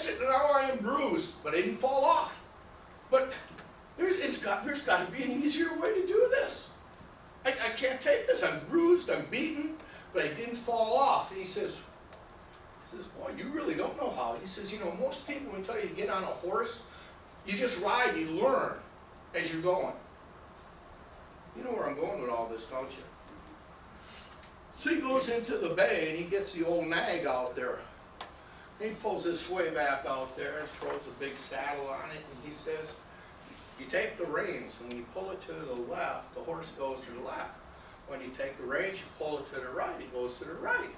said, now I am bruised, but I didn't fall off. But there's got to be an easier way to do this. I can't take this. I'm bruised, I'm beaten, but I didn't fall off. And he says, boy, you really don't know how. He says, you know, most people, until you get on a horse, you just ride, you learn as you're going. You know where I'm going with all this, don't you? So he goes into the bay and he gets the old nag out there. And he pulls his sway back out there and throws a big saddle on it, and he says, you take the reins, and when you pull it to the left, the horse goes to the left. When you take the reins, you pull it to the right, it goes to the right.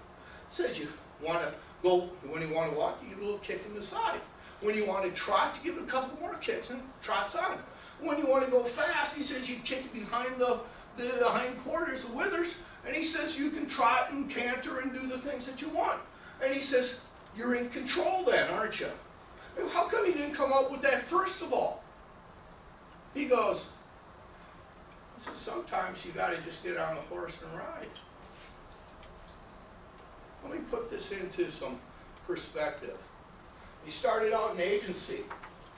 Says you want to go, when you want to walk, you give it a little kick in the side. When you want to trot, you give it a couple more kicks and trots on. When you want to go fast, he says you kick it behind the hind quarters, the withers, and he says you can trot and canter and do the things that you want. And he says, you're in control then, aren't you? And how come he didn't come up with that first of all? He goes, he says, sometimes you got to just get on the horse and ride. Let me put this into some perspective. You started out in agency.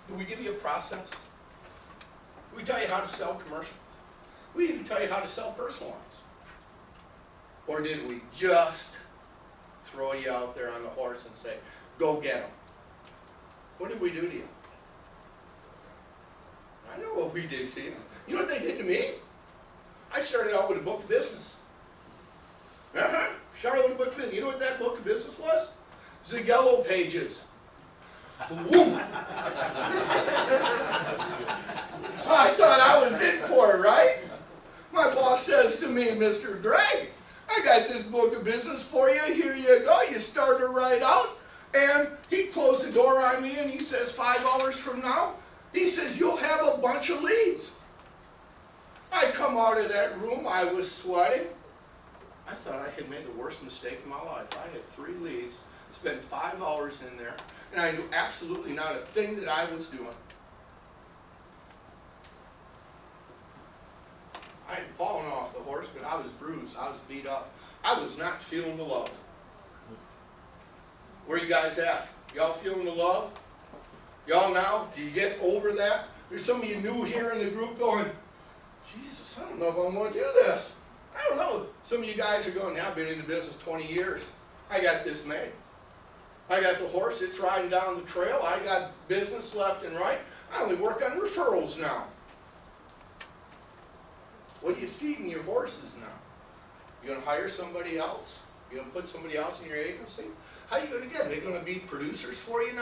Did we give you a process? Did we tell you how to sell commercial? We even tell you how to sell personal lines. Or did we just throw you out there on the horse and say, go get them? What did we do to you? I know what we did to you. You know what they did to me? I started out with a book of business. Started with a book of business. You know what that book of business was? It was the yellow pages. Boom. I thought I was in for it, right? My boss says to me, Mr. Gregg, I got this book of business for you. Here you go. You start it right out. And he closed the door on me and he says, 5 hours from now, he says, you'll have a bunch of leads. I come out of that room. I was sweating. I thought I had made the worst mistake in my life. I had 3 leads, spent 5 hours in there, and I knew absolutely not a thing that I was doing. I had fallen off the horse, but I was bruised. I was beat up. I was not feeling the love. Where you guys at? Y'all feeling the love? Y'all now? Do you get over that? There's some of you new here in the group going, Jesus, I don't know if I want to do this. I don't know. Some of you guys are going, now I've been in the business 20 years. I got this made. I got the horse, it's riding down the trail. I got business left and right. I only work on referrals now. What are you feeding your horses now? You're going to hire somebody else? You're going to put somebody else in your agency? How are you going to get them? They're going to be producers for you now?